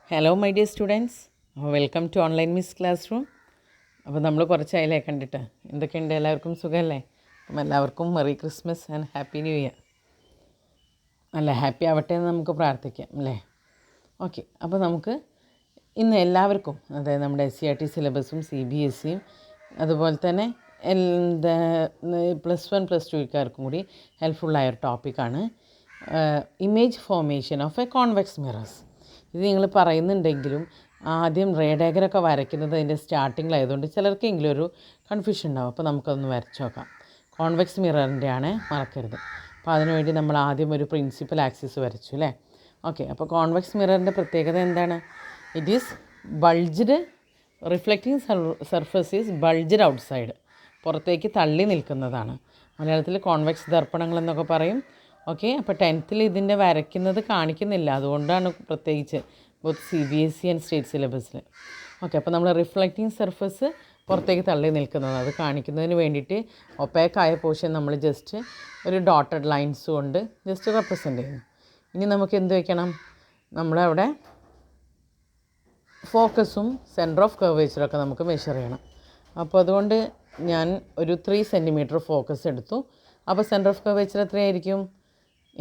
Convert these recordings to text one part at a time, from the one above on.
Hello my dear students, welcome to online miss classroom. അപ്പോൾ നമ്മൾ കുറച്ചായില്ലേ കണ്ടിട്ട്. എന്തൊക്കെയുണ്ട്, എല്ലാവർക്കും സുഖമല്ലേ? അപ്പം എല്ലാവർക്കും merry Christmas and happy new year. അല്ല, ഹാപ്പി ആവട്ടെ എന്ന് നമുക്ക് പ്രാർത്ഥിക്കാം അല്ലേ? ഓക്കെ, അപ്പോൾ നമുക്ക് ഇന്ന് എല്ലാവർക്കും, അതായത് നമ്മുടെ SCRT സിലബസും CBSEയും അതുപോലെ തന്നെ +1 +2 കൂടി ഹെൽപ്ഫുള്ളായൊരു ടോപ്പിക്കാണ് image formation of A convex mirrors. ഇത് നിങ്ങൾ പറയുന്നുണ്ടെങ്കിലും ആദ്യം റേ ഡയഗ്രമൊക്കെ വരയ്ക്കുന്നത് അതിൻ്റെ സ്റ്റാർട്ടിങ്ങിലായതുകൊണ്ട് ചിലർക്കെങ്കിലും ഒരു കൺഫ്യൂഷൻ ഉണ്ടാവും. അപ്പോൾ നമുക്കതൊന്ന് വരച്ച് നോക്കാം. കോൺവെക്സ് മിററിൻ്റെ ആണ്, മറക്കരുത്. അപ്പോൾ അതിനുവേണ്ടി നമ്മൾ ആദ്യം ഒരു പ്രിൻസിപ്പൽ ആക്സിസ് വരച്ചു അല്ലേ? ഓക്കെ, അപ്പോൾ കോൺവെക്സ് മിററിൻ്റെ പ്രത്യേകത എന്താണ്? It is bulged, reflecting surface is bulged outside, പുറത്തേക്ക് തള്ളി നിൽക്കുന്നതാണ്. മലയാളത്തിൽ കോൺവെക്സ് ദർപ്പണങ്ങൾ എന്നൊക്കെ പറയും. ഓക്കെ, അപ്പോൾ 10th ഇതിൻ്റെ വരയ്ക്കുന്നത് കാണിക്കുന്നില്ല, അതുകൊണ്ടാണ് പ്രത്യേകിച്ച് ബോത്ത് CBSE ആൻഡ് സ്റ്റേറ്റ് സിലബസിൽ. ഓക്കെ, അപ്പോൾ നമ്മൾ റിഫ്ലക്റ്റിംഗ് സർഫസ് പുറത്തേക്ക് തള്ളി നിൽക്കുന്നത് അത് കാണിക്കുന്നതിന് വേണ്ടിയിട്ട് ഒപ്പേക്കായ പോർഷൻ നമ്മൾ ജസ്റ്റ് ഒരു ഡോട്ടഡ് ലൈൻസ് കൊണ്ട് ജസ്റ്റ് റെപ്രസെൻ്റ് ചെയ്യുന്നു. ഇനി നമുക്ക് എന്ത് വയ്ക്കണം? നമ്മളവിടെ ഫോക്കസും സെൻറ്റർ ഓഫ് കർവേച്ചറൊക്കെ നമുക്ക് മെഷർ ചെയ്യണം. അപ്പോൾ അതുകൊണ്ട് ഞാൻ ഒരു 3 cm ഫോക്കസ് എടുത്തു. അപ്പോൾ സെൻറ്റർ ഓഫ് കർവേച്ചർ എത്രയായിരിക്കും?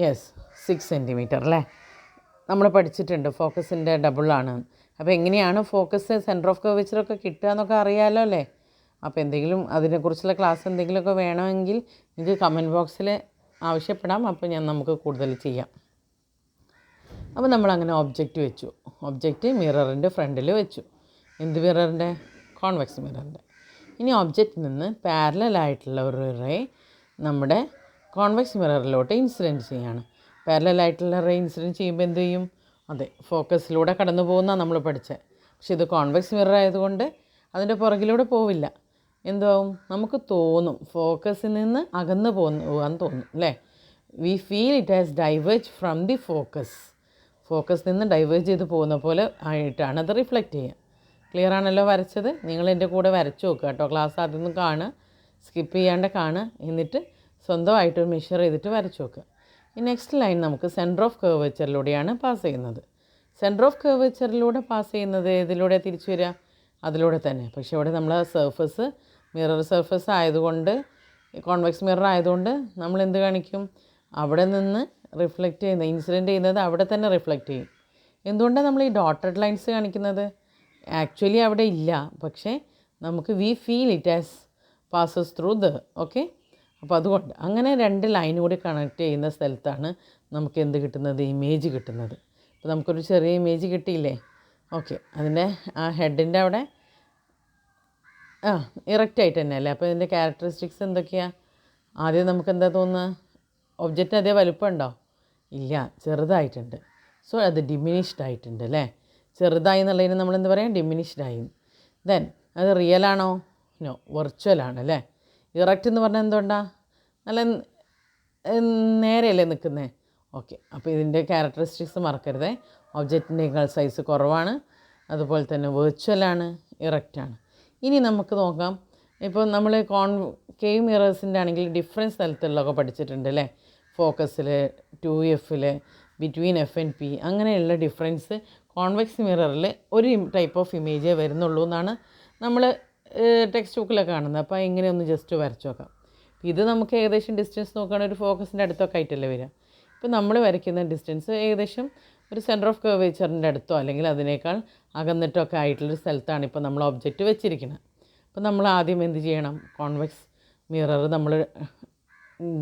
യെസ്, 6 cm അല്ലേ? നമ്മൾ പഠിച്ചിട്ടുണ്ട് ഫോക്കസിൻ്റെ ഡബിളാണ്. അപ്പോൾ എങ്ങനെയാണ് ഫോക്കസ് സെൻറ്റർ ഓഫ് കർവേച്ചറൊക്കെ കിട്ടുക എന്നൊക്കെ അറിയാമല്ലോ അല്ലേ? അപ്പോൾ എന്തെങ്കിലും അതിനെക്കുറിച്ചുള്ള ക്ലാസ് എന്തെങ്കിലുമൊക്കെ വേണമെങ്കിൽ നിങ്ങൾക്ക് കമൻറ്റ് ബോക്സിൽ ആവശ്യപ്പെടാം. അപ്പോൾ നമുക്ക് കൂടുതൽ ചെയ്യാം. അപ്പോൾ നമ്മളങ്ങനെ ഒബ്ജക്റ്റ് വെച്ചു. ഒബ്ജക്റ്റ് മിററിൻ്റെ ഫ്രണ്ടിൽ വെച്ചു. എന്ത് മിററിൻ്റെ? കോൺവെക്സ് മിററിൻ്റെ. ഇനി ഒബ്ജക്റ്റിൽ നിന്ന് പാരലലായിട്ടുള്ള ഒരു റേ നമ്മുടെ കോൺവെക്സ് മിററിലോട്ട് ഇൻസിഡൻറ്റ് ചെയ്യാണ്. പാരലലായിട്ടുള്ള റേ ഇൻസിഡൻറ്റ് ചെയ്യുമ്പോൾ എന്ത് ചെയ്യും? അതെ, ഫോക്കസിലൂടെ കടന്നു പോകുന്ന നമ്മൾ പഠിച്ചത്. പക്ഷേ ഇത് കോൺവെക്സ് മിറർ ആയതുകൊണ്ട് അതിൻ്റെ പുറകിലൂടെ പോവില്ല. എന്താവും? നമുക്ക് തോന്നും ഫോക്കസിൽ നിന്ന് അകന്നു പോകാൻ തോന്നും അല്ലേ? We feel it has diverge from the focus. ഫോക്കസിൽ നിന്ന് ഡൈവേർജ് ചെയ്ത് പോകുന്ന പോലെ ആയിട്ടാണ് അത് റിഫ്ലക്റ്റ് ചെയ്യുക. ക്ലിയർ ആണല്ലോ വരച്ചത്? നിങ്ങൾ എൻ്റെ കൂടെ വരച്ച് നോക്കുക കേട്ടോ. ക്ലാസ് ആദ്യം കാണുക, സ്കിപ്പ് ചെയ്യാണ്ട് കാണുക, എന്നിട്ട് സ്വന്തമായിട്ട് മെഷർ ചെയ്തിട്ട് വരച്ച് നോക്കുക. ഈ നെക്സ്റ്റ് ലൈൻ നമുക്ക് സെൻറ്റർ ഓഫ് കർവേച്ചറിലൂടെയാണ് പാസ് ചെയ്യുന്നത്. സെൻറ്റർ ഓഫ് കർവേച്ചറിലൂടെ പാസ് ചെയ്യുന്നത് ഏതിലൂടെ തിരിച്ചു വരിക? അതിലൂടെ തന്നെ. പക്ഷേ ഇവിടെ നമ്മൾ സർഫസ് മിറർ സർഫസ് ആയതുകൊണ്ട്, കോൺവെക്സ് മിറർ ആയതുകൊണ്ട് നമ്മൾ എന്ത് കാണിക്കും? അവിടെ നിന്ന് റിഫ്ലക്റ്റ് ചെയ്യുന്നത്, ഇൻസിഡൻറ്റ് ചെയ്യുന്നത് അവിടെ തന്നെ റിഫ്ലക്റ്റ് ചെയ്യും. എന്തുകൊണ്ടാണ് നമ്മൾ ഈ ഡോട്ടഡ് ലൈൻസ് കാണിക്കുന്നത്? ആക്ച്വലി അവിടെ ഇല്ല, പക്ഷേ നമുക്ക് V feel it as passes through the. Okay, അപ്പോൾ അതുകൊണ്ട് അങ്ങനെ 2 ലൈൻ കൂടി കണക്ട് ചെയ്യുന്ന സ്ഥലത്താണ് നമുക്ക് എന്ത് കിട്ടുന്നത്? ഇമേജ് കിട്ടുന്നത്. അപ്പോൾ നമുക്കൊരു ചെറിയ ഇമേജ് കിട്ടിയില്ലേ? ഓക്കെ, അതിൻ്റെ ആ ഹെഡിൻ്റെ അവിടെ ഇറക്റ്റ് ആയിട്ട് തന്നെ അല്ലേ? അപ്പോൾ ഇതിൻ്റെ ക്യാരക്ടറിസ്റ്റിക്സ് എന്തൊക്കെയാണ്? ആദ്യം നമുക്ക് എന്താ തോന്നുക? ഒബ്ജക്റ്റ് അതേ വലുപ്പമുണ്ടോ? ഇല്ല, ചെറുതായിട്ടുണ്ട്. സോ അത് ഡിമിനിഷ്ഡ് ആയിട്ടുണ്ട് അല്ലേ? ചെറുതായി എന്നുള്ളതിന് നമ്മളെന്ത് പറയാം? ഡിമിനിഷ്ഡ് ആയി. ദെൻ അത് റിയൽ ആണോ? നോ, വെർച്വലാണ് അല്ലേ? ഇറക്റ്റ് എന്ന് പറഞ്ഞാൽ എന്തുകൊണ്ടാണ്? നല്ല നേരെയല്ലേ നിൽക്കുന്നത്? ഓക്കെ, അപ്പോൾ ഇതിൻ്റെ ക്യാരക്ടറിസ്റ്റിക്സ് മറക്കരുതേ. ഒബ്ജക്റ്റിൻ്റെക്കാൾ സൈസ് കുറവാണ്, അതുപോലെ തന്നെ വെർച്വലാണ്, ഇറക്റ്റാണ്. ഇനി നമുക്ക് നോക്കാം. ഇപ്പോൾ നമ്മൾ കോൺകേവ് മിറേഴ്സിൻ്റെ ആണെങ്കിൽ ഡിഫറൻറ്റ് സ്ഥലത്തുള്ളതൊക്കെ പഠിച്ചിട്ടുണ്ട് അല്ലേ? ഫോക്കസിൽ, 2Fൽ, ബിറ്റ്വീൻ F and P, അങ്ങനെയുള്ള ഡിഫറൻസ് കോൺവെക്സ് മിററിൽ ഒരു ടൈപ്പ് ഓഫ് ഇമേജേ വരുന്നുള്ളൂ എന്നാണ് നമ്മൾ ടെക്സ്റ്റ് ബുക്കിലൊക്കെ കാണുന്നത്. അപ്പോൾ ഇങ്ങനെ ഒന്ന് ജസ്റ്റ് വരച്ച് നോക്കാം. ഇത് നമുക്ക് ഏകദേശം ഡിസ്റ്റൻസ് നോക്കുകയാണെങ്കിൽ ഒരു ഫോക്കസിൻ്റെ അടുത്തൊക്കെ ആയിട്ടല്ലേ വരിക. ഇപ്പോൾ നമ്മൾ വരയ്ക്കുന്ന ഡിസ്റ്റൻസ് ഏകദേശം ഒരു സെൻറ്റർ ഓഫ് കർവേച്ചറിൻ്റെ അടുത്തോ അല്ലെങ്കിൽ അതിനേക്കാൾ അകന്നിട്ടൊക്കെ ആയിട്ടുള്ളൊരു സ്ഥലത്താണ് ഇപ്പോൾ നമ്മൾ ഒബ്ജക്റ്റ് വെച്ചിരിക്കുന്നത്. അപ്പോൾ നമ്മൾ ആദ്യം എന്ത് ചെയ്യണം? കോൺവെക്സ് മിറർ നമ്മൾ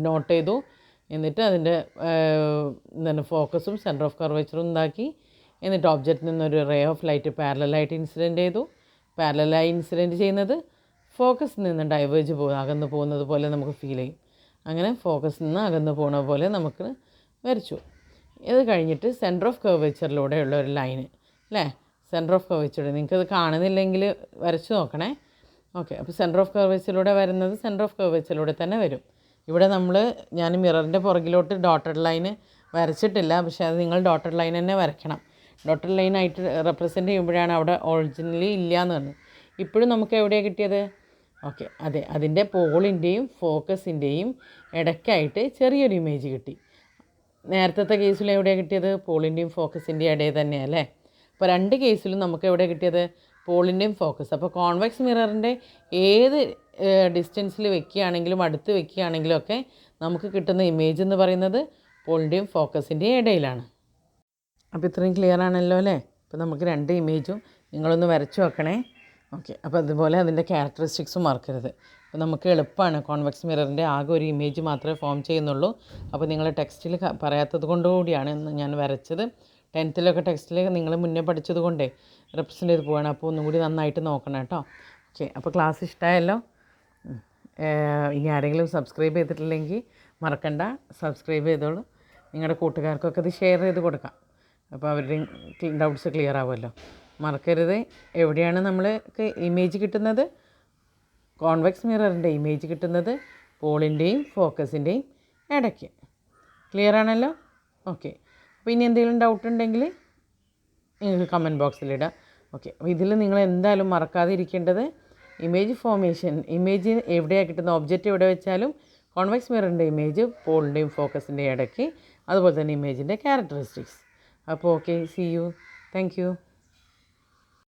നോട്ട് ചെയ്തു, എന്നിട്ട് അതിൻ്റെ എന്താണ് ഫോക്കസും സെൻറ്റർ ഓഫ് കർവേച്ചറും ഉണ്ടാക്കി, എന്നിട്ട് ഒബ്ജക്റ്റിൽ നിന്നൊരു റേ ഓഫ് ലൈറ്റ് പാരലലായിട്ട് ഇൻസിഡൻറ്റ് ചെയ്തു. പാരലലായി ഇൻസിഡൻറ്റ് ചെയ്യുന്നത് ഫോക്കസിൽ നിന്ന് ഡൈവേർജ് അകന്നു പോകുന്നത് പോലെ നമുക്ക് ഫീൽ ചെയ്യും. അങ്ങനെ ഫോക്കസിൽ നിന്ന് അകന്നു പോകുന്ന പോലെ നമുക്ക് വരച്ചു. ഇത് കഴിഞ്ഞിട്ട് സെൻറ്റർ ഓഫ് കർവേച്ചറിലൂടെയുള്ള ഒരു ലൈന് അല്ലേ? സെൻറ്റർ ഓഫ് കർവേച്ചർ നിങ്ങൾക്കത് കാണുന്നില്ലെങ്കിൽ വരച്ച് നോക്കണേ. ഓക്കെ, അപ്പോൾ സെൻറ്റർ ഓഫ് കർവേച്ചറിലൂടെ വരുന്നത് സെൻറ്റർ ഓഫ് കർവേച്ചറിലൂടെ തന്നെ വരും. ഇവിടെ ഞാൻ മിററിൻ്റെ പുറകിലോട്ട് ഡോട്ടഡ് ലൈന് വരച്ചിട്ടില്ല, പക്ഷേ അത് നിങ്ങൾ ഡോട്ടഡ് ലൈൻ തന്നെ വരയ്ക്കണം. ഡോട്ടഡ് ലൈനായിട്ട് റെപ്രസെൻ്റ് ചെയ്യുമ്പോഴാണ് അവിടെ ഒറിജിനലി ഇല്ല എന്ന് പറഞ്ഞത്. ഇപ്പോഴും നമുക്ക് എവിടെയാണ് കിട്ടിയത്? ഓക്കെ, അതെ, അതിൻ്റെ പോളിൻ്റെയും ഫോക്കസിൻ്റെയും ഇടയ്ക്കായിട്ട് ചെറിയൊരു ഇമേജ് കിട്ടി. നേരത്തെ കേസിൽ എവിടെയാണ് കിട്ടിയത്? പോളിൻ്റെയും ഫോക്കസിൻ്റെയും ഇടയിൽ തന്നെയാണ് അല്ലേ? അപ്പോൾ രണ്ട് കേസിലും നമുക്ക് എവിടെ കിട്ടിയത് പോളിൻ്റെയും ഫോക്കസ്. അപ്പോൾ കോൺവെക്സ് മിററിൻ്റെ ഏത് ഡിസ്റ്റൻസിൽ വെക്കുകയാണെങ്കിലും അടുത്ത് വെക്കുകയാണെങ്കിലും ഒക്കെ നമുക്ക് കിട്ടുന്ന ഇമേജ് എന്ന് പറയുന്നത് പോളിൻ്റെയും ഫോക്കസിൻ്റെയും ഇടയിലാണ്. അപ്പോൾ ഇത്രയും ക്ലിയർ ആണല്ലോ അല്ലേ? അപ്പോൾ നമുക്ക് രണ്ട് ഇമേജും നിങ്ങളൊന്ന് വരച്ചു വെക്കണേ. ഓക്കെ, അപ്പോൾ അതുപോലെ അതിൻ്റെ ക്യാരക്ടറിസ്റ്റിക്സും മറക്കരുത്. അപ്പോൾ നമുക്ക് എളുപ്പമാണ്. കോൺവെക്സ് മിററിൻ്റെ ആകെ ഒരു ഇമേജ് മാത്രമേ ഫോം ചെയ്യുന്നുള്ളൂ. അപ്പോൾ നിങ്ങൾ ടെക്സ്റ്റിൽ പറയാത്തത് കൊണ്ടുകൂടിയാണ് ഞാൻ വരച്ചത്. 10th ടെക്സ്റ്റിൽ നിങ്ങൾ മുന്നേ പഠിച്ചത് കൊണ്ടേ റെപ്രസെൻ്റ് ചെയ്ത് പോവാണ്. അപ്പോൾ ഒന്നും കൂടി നന്നായിട്ട് നോക്കണം കേട്ടോ. ഓക്കെ, അപ്പോൾ ക്ലാസ് ഇഷ്ടമായല്ലോ. ഇനി ആരെങ്കിലും സബ്സ്ക്രൈബ് ചെയ്തിട്ടില്ലെങ്കിൽ മറക്കണ്ട, സബ്സ്ക്രൈബ് ചെയ്തോളൂ. നിങ്ങളുടെ കൂട്ടുകാർക്കൊക്കെ ഇത് ഷെയർ ചെയ്ത് കൊടുക്കാം. അപ്പോൾ അവരുടെയും ഡൗട്ട്സ് ക്ലിയർ ആവുമല്ലോ. മറക്കരുത്, എവിടെയാണ് നമ്മൾക്ക് ഇമേജ് കിട്ടുന്നത്? കോൺവെക്സ് മിററിൻ്റെ ഇമേജ് കിട്ടുന്നത് പോളിൻ്റെയും ഫോക്കസിൻ്റെയും ഇടയ്ക്ക്. ക്ലിയർ ആണല്ലോ? ഓക്കെ, അപ്പോൾ ഇനി എന്തെങ്കിലും ഡൗട്ട് ഉണ്ടെങ്കിൽ നിങ്ങൾക്ക് കമൻറ്റ് ബോക്സിലിടാം. ഓക്കെ, അപ്പോൾ ഇതിൽ നിങ്ങൾ എന്തായാലും മറക്കാതെ ഇരിക്കേണ്ടത് ഇമേജ് ഫോർമേഷൻ, ഇമേജ് എവിടെയാണ് കിട്ടുന്ന ഒബ്ജക്റ്റ് എവിടെ വെച്ചാലും കോൺവെക്സ് മിററിൻ്റെ ഇമേജ് പോളിൻ്റെയും ഫോക്കസിൻ്റെയും ഇടയ്ക്ക്, അതുപോലെ തന്നെ ഇമേജിൻ്റെ ക്യാരക്ടറിസ്റ്റിക്സ്. അപ്പോൾ okay, see you, thank U.